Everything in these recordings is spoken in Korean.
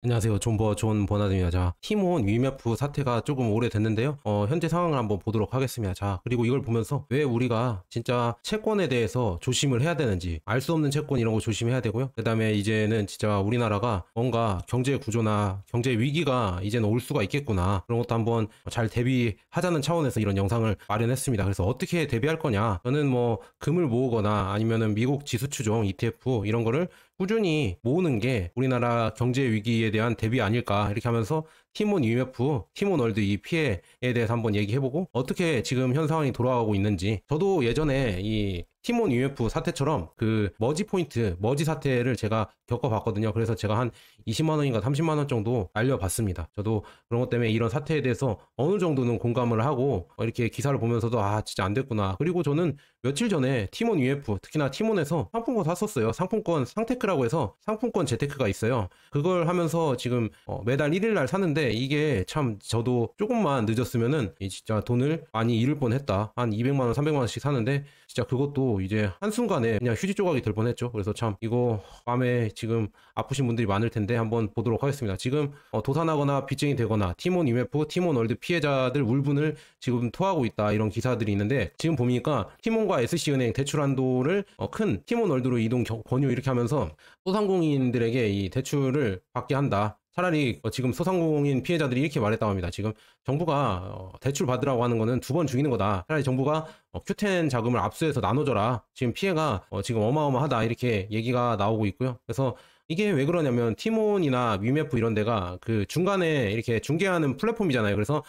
안녕하세요. 존 버나드입니다. 자, 티몬 위메프 사태가 조금 오래됐는데요. 현재 상황을 한번 보도록 하겠습니다. 자, 그리고 이걸 보면서 왜 우리가 진짜 채권에 대해서 조심을 해야 되는지, 알 수 없는 채권 이런 거 조심해야 되고요. 그 다음에 이제는 진짜 우리나라가 뭔가 경제 구조나 경제 위기가 이제는 올 수가 있겠구나. 그런 것도 한번 잘 대비하자는 차원에서 이런 영상을 마련했습니다. 그래서 어떻게 대비할 거냐? 저는 뭐 금을 모으거나 아니면은 미국 지수추종 ETF 이런 거를 꾸준히 모으는 게 우리나라 경제 위기에 대한 대비 아닐까 이렇게 하면서 티몬 UMF, 티몬 월드 이 피해에 대해서 한번 얘기해보고 어떻게 지금 현 상황이 돌아가고 있는지. 저도 예전에 이 티몬 UMF 사태처럼 그 머지 포인트, 머지 사태를 제가 겪어봤거든요. 그래서 제가 한 20만 원인가 30만 원 정도 날려봤습니다. 저도 그런 것 때문에 이런 사태에 대해서 어느 정도는 공감을 하고 이렇게 기사를 보면서도 아 진짜 안 됐구나. 그리고 저는 며칠 전에 티몬 UF, 특히나 티몬에서 상품권 샀었어요. 상품권 상테크라고 해서 상품권 재테크가 있어요. 그걸 하면서 지금 매달 1일 날 사는데 이게 참 저도 조금만 늦었으면은 진짜 돈을 많이 잃을 뻔했다. 한 200만 원, 300만 원씩 사는데 진짜 그것도 이제 한순간에 그냥 휴지 조각이 될 뻔했죠. 그래서 참 이거 마음에 지금 아프신 분들이 많을 텐데 한번 보도록 하겠습니다. 지금 도산하거나 빚쟁이 되거나 티몬 UMF, 티몬 월드 피해자들 울분을 지금 토하고 있다 이런 기사들이 있는데 지금 보니까 티몬과 SC은행 대출 한도를 큰 티몬 월드로 이동 권유 이렇게 하면서 소상공인들에게 이 대출을 받게 한다. 차라리 지금 소상공인 피해자들이 이렇게 말했다고 합니다. 지금 정부가 대출 받으라고 하는 거는 두 번 죽이는 거다. 차라리 정부가 Q10 자금을 압수해서 나눠줘라. 지금 피해가 지금 어마어마하다. 이렇게 얘기가 나오고 있고요. 그래서 이게 왜 그러냐면 티몬이나 위메프 이런 데가 그 중간에 이렇게 중개하는 플랫폼이잖아요. 그래서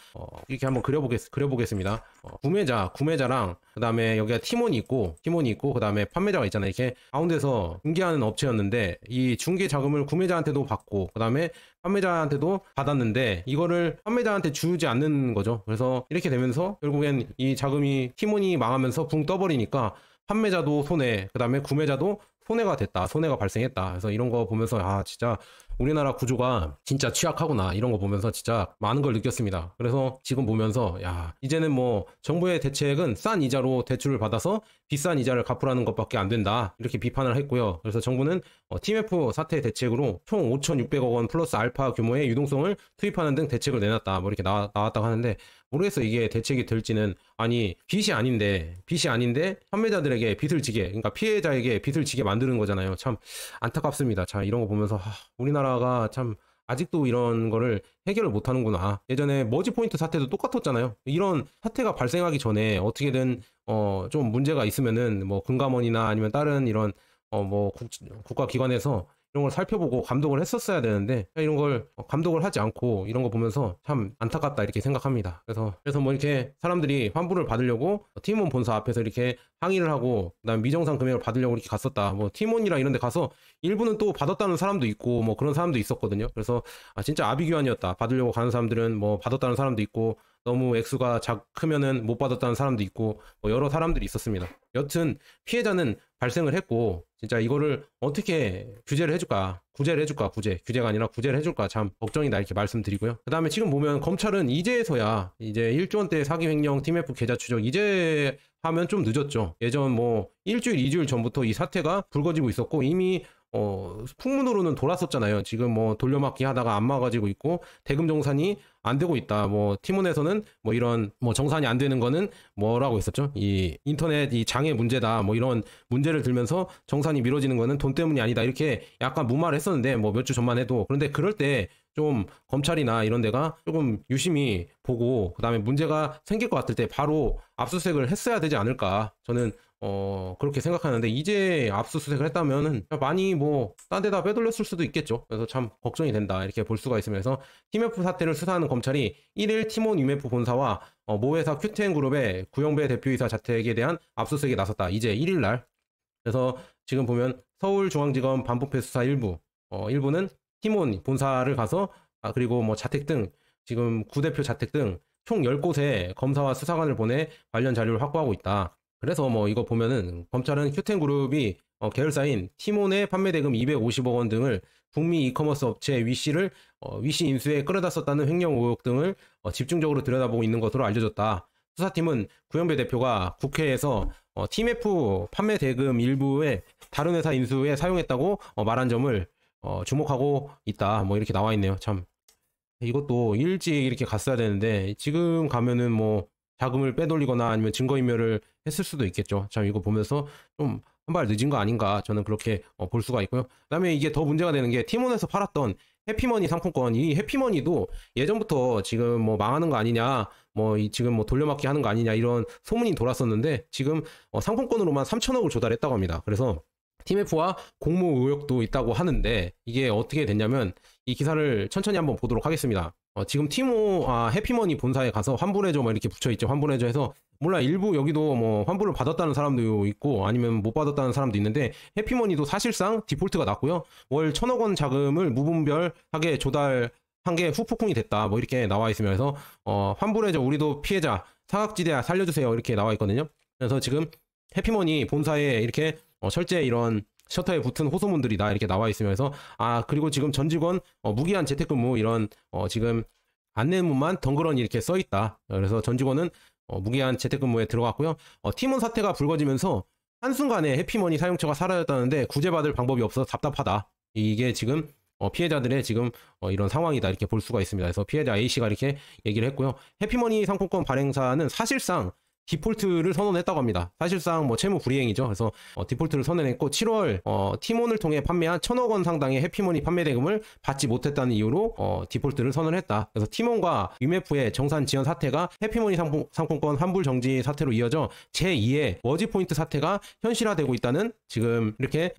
이렇게 한번 그려보겠습니다. 구매자랑 그다음에 여기가 티몬이 있고 그다음에 판매자가 있잖아요. 이렇게 가운데서 중개하는 업체였는데 이 중개 자금을 구매자한테도 받고 그다음에 판매자한테도 받았는데 이거를 판매자한테 주지 않는 거죠. 그래서 이렇게 되면서 결국엔 이 자금이 티몬이 망하면서 붕 떠버리니까 판매자도 손해, 그 다음에 구매자도 손해가 됐다, 손해가 발생했다. 그래서 이런 거 보면서 아 진짜 우리나라 구조가 진짜 취약하구나 이런 거 보면서 진짜 많은 걸 느꼈습니다. 그래서 지금 보면서 야 이제는 뭐 정부의 대책은 싼 이자로 대출을 받아서 비싼 이자를 갚으라는 것밖에 안 된다 이렇게 비판을 했고요. 그래서 정부는 TMF 사태 대책으로 총 5,600억 원 플러스 알파 규모의 유동성을 투입하는 등 대책을 내놨다 뭐 이렇게 나왔다고 하는데 모르겠어 이게 대책이 될지는. 아니 빚이 아닌데 판매자들에게 빚을 지게, 그러니까 피해자에게 빚을 지게 만드는 거잖아요. 참 안타깝습니다. 자 이런 거 보면서 우리나라가 참 아직도 이런 거를 해결을 못 하는구나. 예전에 머지 포인트 사태도 똑같았잖아요. 이런 사태가 발생하기 전에 어떻게든 좀 문제가 있으면은 뭐 금감원이나 아니면 다른 이런 뭐 국가기관에서 이런 걸 살펴보고 감독을 했었어야 되는데 이런 걸 감독을 하지 않고 이런 거 보면서 참 안타깝다 이렇게 생각합니다. 그래서 뭐 이렇게 사람들이 환불을 받으려고 티몬 본사 앞에서 이렇게 항의를 하고 그다음 미정상 금액을 받으려고 이렇게 갔었다. 뭐 티몬이랑 이런 데 가서 일부는 또 받았다는 사람도 있고 뭐 그런 사람도 있었거든요. 그래서 진짜 아비규환이었다. 받으려고 가는 사람들은 뭐 받았다는 사람도 있고 너무 액수가 크면은 못 받았다는 사람도 있고 뭐 여러 사람들이 있었습니다. 여튼 피해자는 발생을 했고 진짜 이거를 어떻게 규제를 해줄까, 규제가 아니라 구제를 해줄까 참 걱정이다 이렇게 말씀드리고요. 그 다음에 지금 보면 검찰은 이제서야 이제 1조 원대 사기 횡령 TMF 계좌 추적 이제 하면 좀 늦었죠. 예전 뭐 일주일, 2주일 전부터 이 사태가 불거지고 있었고 이미 풍문으로는 돌았었잖아요. 지금 뭐 돌려막기 하다가 안 막아지고 있고 대금 정산이 안 되고 있다. 뭐 티몬에서는 뭐 이런 뭐 정산이 안 되는 거는 뭐라고 했었죠? 이 인터넷 이 장애 문제다. 뭐 이런 문제를 들면서 정산이 미뤄지는 거는 돈 때문이 아니다. 이렇게 약간 무마를 했었는데 뭐 몇 주 전만 해도. 그런데 그럴 때 좀 검찰이나 이런 데가 조금 유심히 보고 그다음에 문제가 생길 것 같을 때 바로 압수수색을 했어야 되지 않을까. 저는 그렇게 생각하는데 이제 압수수색을 했다면은 많이 뭐 딴 데다 빼돌렸을 수도 있겠죠. 그래서 참 걱정이 된다 이렇게 볼 수가 있으면서 TMF 사태를 수사하는 검찰이 1일 티몬 UMF 본사와 모회사 Q10 그룹의 구영배 대표이사 자택에 대한 압수수색에 나섰다. 이제 1일 날. 그래서 지금 보면 서울중앙지검 반부패 수사 일부는 티몬 본사를 가서 그리고 뭐 자택 등 지금 구 대표 자택 등 총 10곳에 검사와 수사관을 보내 관련 자료를 확보하고 있다. 그래서 뭐 이거 보면은 검찰은 Q10 그룹이 계열사인 티몬의 판매 대금 250억 원 등을 북미 이커머스 업체 위씨 인수에 끌어다 썼다는 횡령 의혹 등을 집중적으로 들여다보고 있는 것으로 알려졌다. 수사팀은 구현배 대표가 국회에서 TMF 판매 대금 일부에 다른 회사 인수에 사용했다고 말한 점을 주목하고 있다. 뭐 이렇게 나와 있네요. 참 이것도 일찍 이렇게 갔어야 되는데 지금 가면은 뭐 자금을 빼돌리거나 아니면 증거인멸을 했을 수도 있겠죠. 참 이거 보면서 좀 한 발 늦은 거 아닌가 저는 그렇게 볼 수가 있고요. 그다음에 이게 더 문제가 되는 게 티몬에서 팔았던 해피머니 상품권, 이 해피머니도 예전부터 지금 뭐 망하는 거 아니냐, 뭐 지금 뭐 돌려막기 하는 거 아니냐 이런 소문이 돌았었는데 지금 상품권으로만 3천억을 조달했다고 합니다. 그래서 팀F와 공모 의혹도 있다고 하는데 이게 어떻게 됐냐면 이 기사를 천천히 한번 보도록 하겠습니다. 지금 해피머니 본사에 가서 환불해줘 뭐 이렇게 붙여있죠. 환불해줘 해서 몰라 일부 여기도 뭐 환불을 받았다는 사람도 있고 아니면 못 받았다는 사람도 있는데 해피머니도 사실상 디폴트가 났고요. 월 1,000억 원 자금을 무분별하게 조달한 게 후폭풍이 됐다 뭐 이렇게 나와 있으면 그래서 환불해줘 우리도 피해자 사각지대 살려주세요 이렇게 나와 있거든요. 그래서 지금 해피머니 본사에 이렇게 실제 이런 셔터에 붙은 호소문들이 다 이렇게 나와 있으면서 그리고 지금 전 직원 무기한 재택근무 이런 지금 안내문만 덩그러니 이렇게 써 있다. 그래서 전 직원은 무기한 재택근무에 들어갔고요. 팀원 사태가 불거지면서 한순간에 해피머니 사용처가 사라졌다는데 구제받을 방법이 없어서 답답하다. 이게 지금 피해자들의 지금 이런 상황이다 이렇게 볼 수가 있습니다. 그래서 피해자 A씨가 이렇게 얘기를 했고요. 해피머니 상품권 발행사는 사실상 디폴트를 선언했다고 합니다. 사실상 뭐 채무 불이행이죠. 그래서 디폴트를 선언했고 7월 티몬을 통해 판매한 1,000억 원 상당의 해피머니 판매 대금을 받지 못했다는 이유로 디폴트를 선언했다. 그래서 티몬과 위메프의 정산 지연 사태가 해피머니 상품권 환불 정지 사태로 이어져 제2의 머지포인트 사태가 현실화되고 있다는 지금 이렇게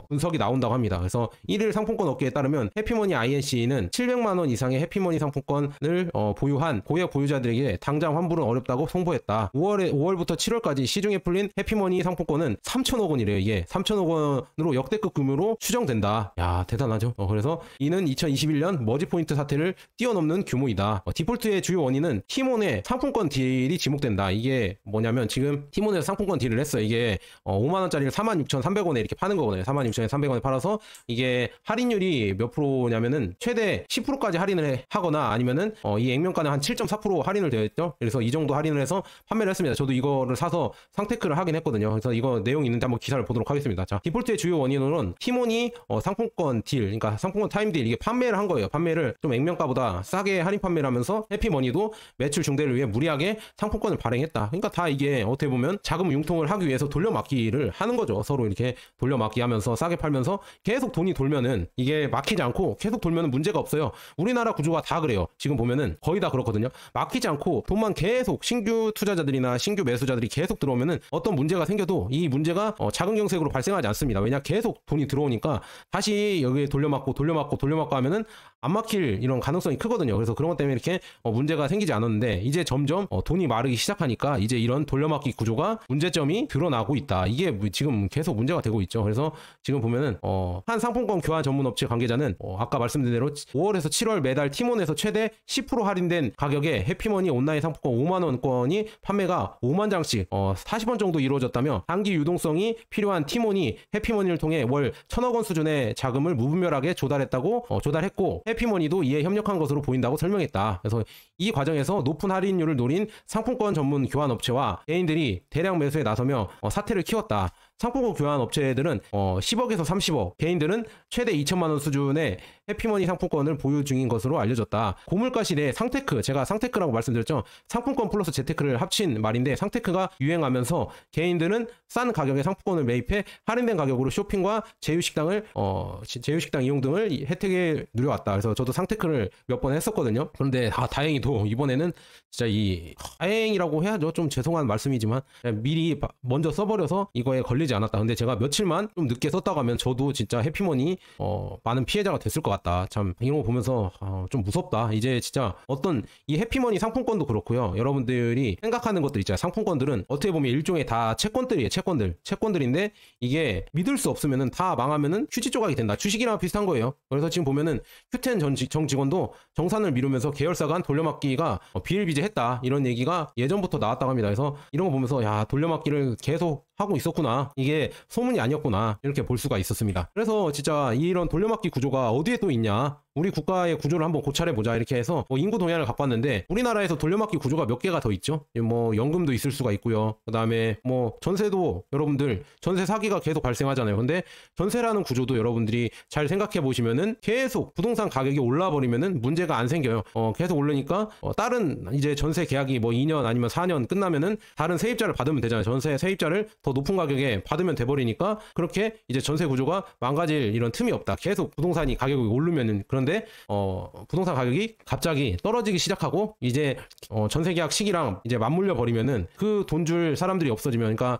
분석이 나온다고 합니다. 그래서 1일 상품권 업계에 따르면 해피머니 INC는 700만 원 이상의 해피머니 상품권을 보유한 고액 보유자들에게 당장 환불은 어렵다고 통보했다. 5월부터 7월까지 시중에 풀린 해피머니 상품권은 3천억 원이래요. 이게 3천억 원으로 역대급 규모로 추정된다. 야 대단하죠. 그래서 이는 2021년 머지포인트 사태를 뛰어넘는 규모이다. 디폴트의 주요 원인은 티몬의 상품권 딜이 지목된다. 이게 뭐냐면 지금 티몬에서 상품권 딜을 했어요. 이게 5만 원짜리를 46,300원에 이렇게 파는 거거든요. 46,300원에 팔아서 이게 할인율이 몇 프로냐면은 최대 10%까지 할인을 하거나 아니면은 이 액면가는 한 7.4% 할인을 되어 있죠. 그래서 이 정도 할인을 해서 판매를 했습니다. 저도 이거를 사서 상테크를 하긴 했거든요. 그래서 이거 내용이 있는데 한번 기사를 보도록 하겠습니다. 자, 디폴트의 주요 원인으로는 티몬이 상품권 딜, 그러니까 상품권 타임 딜 이게 판매를 한 거예요. 판매를 좀 액면가보다 싸게 할인 판매를 하면서 해피머니도 매출 증대를 위해 무리하게 상품권을 발행했다. 그러니까 다 이게 어떻게 보면 자금 융통을 하기 위해서 돌려막기를 하는 거죠. 서로 이렇게 돌려막기 하면서 싸게 팔면서 계속 돈이 돌면은 이게 막히지 않고 계속 돌면은 문제가 없어요. 우리나라 구조가 다 그래요. 지금 보면은 거의 다 그렇거든요. 막히지 않고 돈만 계속 신규 투자자들이나 신규 매수자들이 계속 들어오면은 어떤 문제가 생겨도 이 문제가 작은 경색으로 발생하지 않습니다. 왜냐 계속 돈이 들어오니까 다시 여기에 돌려막고 하면은 안 막힐 이런 가능성이 크거든요. 그래서 그런 것 때문에 이렇게 문제가 생기지 않았는데 이제 점점 돈이 마르기 시작하니까 이제 이런 돌려막기 구조가 문제점이 드러나고 있다. 이게 지금 계속 문제가 되고 있죠. 그래서 지금 보면은 한 상품권 교환 전문 업체 관계자는 아까 말씀드린 대로 5월에서 7월 매달 티몬에서 최대 10% 할인된 가격에 해피머니 온라인 상품권 5만 원권이 판매가 5만 장씩 40원 정도 이루어졌다며 단기 유동성이 필요한 티몬이 해피머니를 통해 월 1,000억 원 수준의 자금을 무분별하게 조달했고 해피머니도 이에 협력한 것으로 보인다고 설명했다. 그래서 이 과정에서 높은 할인율을 노린 상품권 전문 교환 업체와 개인들이 대량 매수에 나서며 사태를 키웠다. 상품권 교환 업체들은 10억에서 30억, 개인들은 최대 2천만 원 수준의 해피머니 상품권을 보유 중인 것으로 알려졌다. 고물가 시대에 상테크, 제가 상테크라고 말씀드렸죠. 상품권 플러스 재테크를 합친 말인데 상테크가 유행하면서 개인들은 싼 가격의 상품권을 매입해 할인된 가격으로 쇼핑과 제휴식당 이용 등을 혜택에 누려왔다. 그래서 저도 상테크를 몇 번 했었거든요. 그런데 다행히도 이번에는 진짜 다행이라고 해야죠. 좀 죄송한 말씀이지만 미리 먼저 써버려서 이거에 걸리지 않았다. 근데 제가 며칠만 좀 늦게 썼다고 하면 저도 진짜 해피머니 많은 피해자가 됐을 것 같다. 참 이런 거 보면서 좀 무섭다. 이제 진짜 어떤 이 해피머니 상품권도 그렇고요. 여러분들이 생각하는 것들 있잖아요. 상품권들은 어떻게 보면 일종의 다 채권들이에요. 채권들인데 이게 믿을 수 없으면은 다 망하면은 휴지 조각이 된다. 주식이랑 비슷한 거예요. 그래서 지금 보면은 휴텐 정 직원도 정산을 미루면서 계열사 간 돌려막기가 비일비재했다. 이런 얘기가 예전부터 나왔다고 합니다. 그래서 이런 거 보면서 야 돌려막기를 계속 하고 있었구나. 이게 소문이 아니었구나. 이렇게 볼 수가 있었습니다. 그래서 진짜 이런 돌려막기 구조가 어디에 또 있냐. 우리 국가의 구조를 한번 고찰해 보자 이렇게 해서 인구 동향을 갖고 왔는데 우리나라에서 돌려막기 구조가 몇 개가 더 있죠. 뭐 연금도 있을 수가 있고요. 그다음에 뭐 전세도 여러분들 전세 사기가 계속 발생하잖아요. 근데 전세라는 구조도 여러분들이 잘 생각해 보시면은 계속 부동산 가격이 올라 버리면은 문제가 안 생겨요. 계속 오르니까 다른 이제 전세 계약이 뭐 2년 아니면 4년 끝나면은 다른 세입자를 받으면 되잖아요. 전세 세입자를 더 높은 가격에 받으면 돼 버리니까 그렇게 이제 전세 구조가 망가질 이런 틈이 없다. 계속 부동산이 가격이 오르면은. 그런데 부동산 가격이 갑자기 떨어지기 시작하고 이제 전세 계약 시기랑 이제 맞물려 버리면은 그 돈 줄 사람들이 없어지면, 그러니까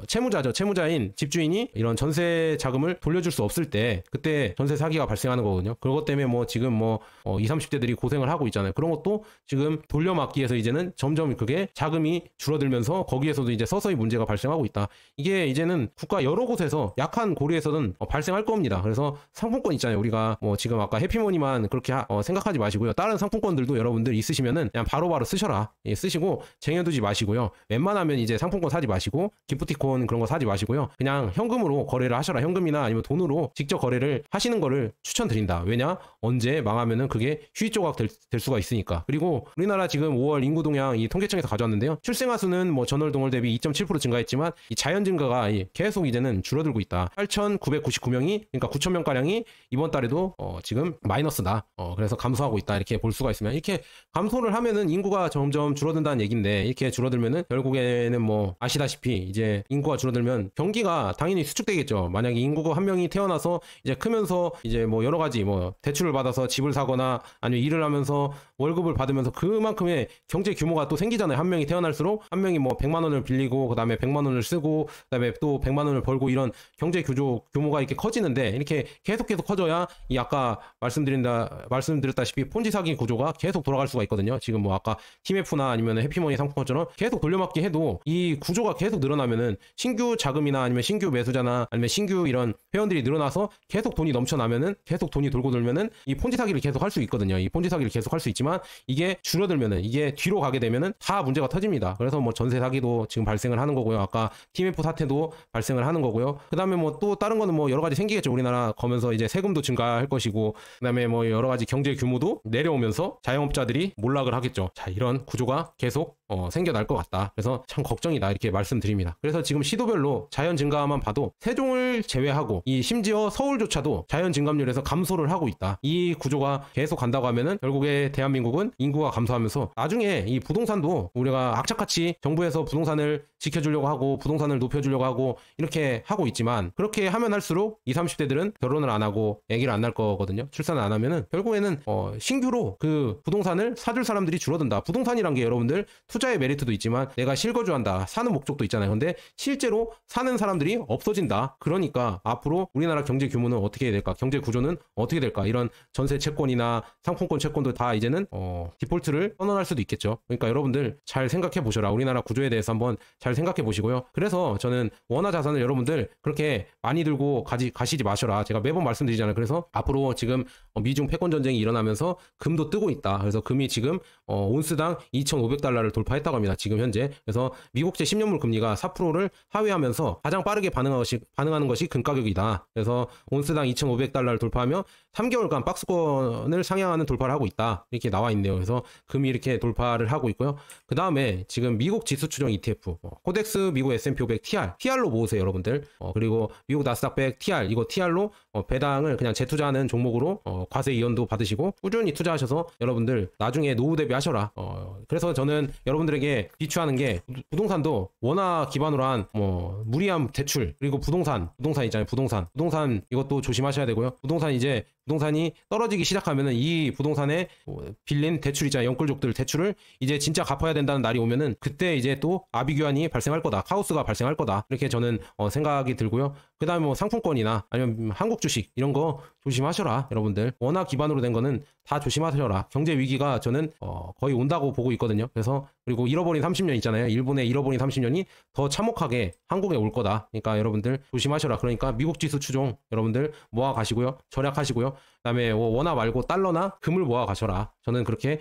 채무자죠. 채무자인 집주인이 이런 전세 자금을 돌려줄 수 없을 때 그때 전세 사기가 발생하는 거거든요. 그것 때문에 뭐 지금 뭐 20, 30대들이 고생을 하고 있잖아요. 그런 것도 지금 돌려막기 위해서 이제는 점점 그게 자금이 줄어들면서 거기에서도 이제 서서히 문제가 발생하고 있다. 이게 이제는 국가 여러 곳에서 약한 고리에서는 발생할 겁니다. 그래서 상품권 있잖아요. 우리가 뭐 지금 아까 해피머니만 그렇게 생각하지 마시고요. 다른 상품권들도 여러분들 있으시면은 그냥 바로바로 쓰셔라. 예, 쓰시고 쟁여두지 마시고요. 웬만하면 이제 상품권 사지 마시고 기프티콘 그런 거 사지 마시고요. 그냥 현금으로 거래를 하셔라. 현금이나 아니면 돈으로 직접 거래를 하시는 거를 추천드린다. 왜냐? 언제 망하면은 그게 휴지조각 될 수가 있으니까. 그리고 우리나라 지금 5월 인구 동향 이 통계청에서 가져왔는데요. 출생아 수는 뭐 전월 동월 대비 2.7% 증가했지만 이 자연 증가가 계속 이제는 줄어들고 있다. 8,999명이, 그러니까 9,000명 가량이 이번 달에도 지금 마이너스다. 그래서 감소하고 있다. 이렇게 볼 수가 있으면, 이렇게 감소를 하면은 인구가 점점 줄어든다는 얘기인데, 이렇게 줄어들면은 결국에는 뭐 아시다시피 이제 인구가 줄어들면 경기가 당연히 수축되겠죠. 만약에 인구가 한 명이 태어나서 이제 크면서 이제 뭐 여러 가지 뭐 대출을 받아서 집을 사거나 아니면 일을 하면서 월급을 받으면서 그만큼의 경제 규모가 또 생기잖아요. 한 명이 태어날수록 한 명이 뭐 100만 원을 빌리고 그다음에 100만 원을 쓰고 그다음에 또 100만 원을 벌고, 이런 경제 규모가 이렇게 커지는데, 이렇게 계속 커져야 이 아까 말씀드렸다시피 폰지 사기 구조가 계속 돌아갈 수가 있거든요. 지금 뭐 아까 TMF나 아니면 해피머니 상품권처럼 계속 돌려막기 해도 이 구조가 계속 늘어나면은 신규 자금이나 아니면 신규 매수자나 아니면 신규 이런 회원들이 늘어나서 계속 돈이 넘쳐나면은, 계속 돈이 돌고 돌면은 이 폰지 사기를 계속 할 수 있거든요. 이 폰지 사기를 계속 할 수 있지만 이게 줄어들면은, 이게 뒤로 가게 되면은 다 문제가 터집니다. 그래서 뭐 전세 사기도 지금 발생을 하는 거고요. 아까 TMF 사태도 발생을 하는 거고요. 그다음에 뭐 또 다른 거는 뭐 여러 가지 생기겠죠. 우리나라 거면서 이제 세금도 증가할 것이고, 그다음에 뭐 여러 가지 경제 규모도 내려오면서 자영업자들이 몰락을 하겠죠. 자, 이런 구조가 계속 생겨날 것 같다. 그래서 참 걱정이다. 이렇게 말씀드립니다. 그래서 지금 시도별로 자연 증가만 봐도 세종을 제외하고 이 심지어 서울조차도 자연 증감률에서 감소를 하고 있다. 이 구조가 계속 간다고 하면은 결국에 대한민국은 인구가 감소하면서 나중에 이 부동산도 우리가 악착같이 정부에서 부동산을 지켜주려고 하고 부동산을 높여주려고 하고 이렇게 하고 있지만, 그렇게 하면 할수록 20, 30대들은 결혼을 안 하고 아기를 안 낳을 거거든요. 출산을 안 하면은 결국에는 신규로 그 부동산을 사줄 사람들이 줄어든다. 부동산이란 게 여러분들 투자의 메리트도 있지만 내가 실거주한다, 사는 목적도 있잖아요. 근데 실제로 사는 사람들이 없어진다. 그러니까 앞으로 우리나라 경제 규모는 어떻게 될까? 경제 구조는 어떻게 될까? 이런 전세 채권이나 상품권 채권도 다 이제는 디폴트를 선언할 수도 있겠죠. 그러니까 여러분들 잘 생각해 보셔라. 우리나라 구조에 대해서 한번 잘 생각해 보시고요. 그래서 저는 원화 자산을 여러분들 그렇게 많이 들고 가시지 마셔라. 제가 매번 말씀드리잖아요. 그래서 앞으로 지금 미중 패권 전쟁이 일어나면서 금도 뜨고 있다. 그래서 금이 지금 온스당 2,500달러를 돌파했다고 합니다. 지금 현재. 그래서 미국제 10년물 금리가 4%를 하회하면서 가장 빠르게 반응하는 것이 금 가격이다. 그래서 온스당 2,500달러를 돌파하며 3개월간 박스권을 상향하는 돌파를 하고 있다. 이렇게 나와 있네요. 그래서 금이 이렇게 돌파를 하고 있고요. 그 다음에 지금 미국 지수 추정 ETF, 코덱스 미국 S&P 500 TR로 모으세요, 여러분들. 그리고 미국 나스닥 100 TR, 이거 TR로 배당을 그냥 재투자하는 종목으로 과세 이연도 받으시고 꾸준히 투자하셔서 여러분들 나중에 노후 대비하셔라. 그래서 저는 여러분들에게 비추하는 게, 부동산도 원화 기반으로 한 무리한 대출, 그리고 부동산 있잖아요. 부동산 이것도 조심하셔야 되고요. 부동산이 떨어지기 시작하면은 이 부동산에 빌린 대출 있잖아요. 영끌족들 대출을 이제 진짜 갚아야 된다는 날이 오면은 그때 이제 또 아비규환이 발생할 거다. 카오스가 발생할 거다. 이렇게 저는 생각이 들고요. 그 다음에 뭐 상품권이나 아니면 한국 주식 이런 거 조심하셔라. 여러분들 원화 기반으로 된 거는 다 조심하셔라. 경제 위기가 저는 거의 온다고 보고 있거든요. 그래서 그리고 잃어버린 30년 있잖아요. 일본의 잃어버린 30년이 더 참혹하게 한국에 올 거다. 그러니까 여러분들 조심하셔라. 그러니까 미국 지수 추종 여러분들 모아 가시고요. 절약하시고요. 그다음에 원화 말고 달러나 금을 모아 가셔라. 저는 그렇게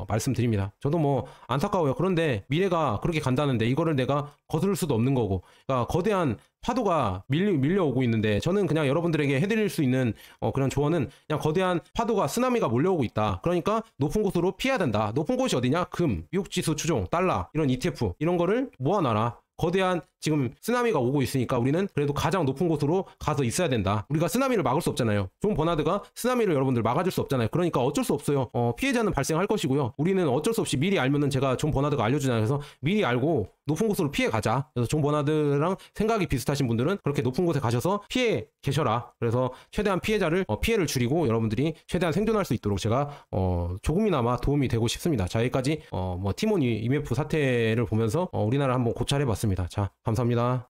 말씀드립니다. 저도 뭐 안타까워요. 그런데 미래가 그렇게 간다는데 이거를 내가 거스를 수도 없는 거고, 그러니까 거대한 파도가 밀려오고 있는데, 저는 그냥 여러분들에게 해드릴 수 있는 그런 조언은, 그냥 거대한 파도가 쓰나미가 몰려오고 있다. 그러니까 높은 곳으로 피해야 된다. 높은 곳이 어디냐? 금, 미국 지수 추종, 달러, 이런 ETF 이런 거를 모아놔라. 거대한 지금 쓰나미가 오고 있으니까 우리는 그래도 가장 높은 곳으로 가서 있어야 된다. 우리가 쓰나미를 막을 수 없잖아요. 존 버나드가 쓰나미를 여러분들 막아줄 수 없잖아요. 그러니까 어쩔 수 없어요. 피해자는 발생할 것이고요. 우리는 어쩔 수 없이 미리 알면은, 제가 존 버나드가 알려주잖아요. 그래서 미리 알고 높은 곳으로 피해 가자. 그래서 존 버나드랑 생각이 비슷하신 분들은 그렇게 높은 곳에 가셔서 피해 계셔라. 그래서 최대한 피해를 줄이고 여러분들이 최대한 생존할 수 있도록 제가 조금이나마 도움이 되고 싶습니다. 자, 여기까지 뭐 티몬 IMF 사태를 보면서 우리나라 한번 고찰해봤습니다. 자, 감사합니다.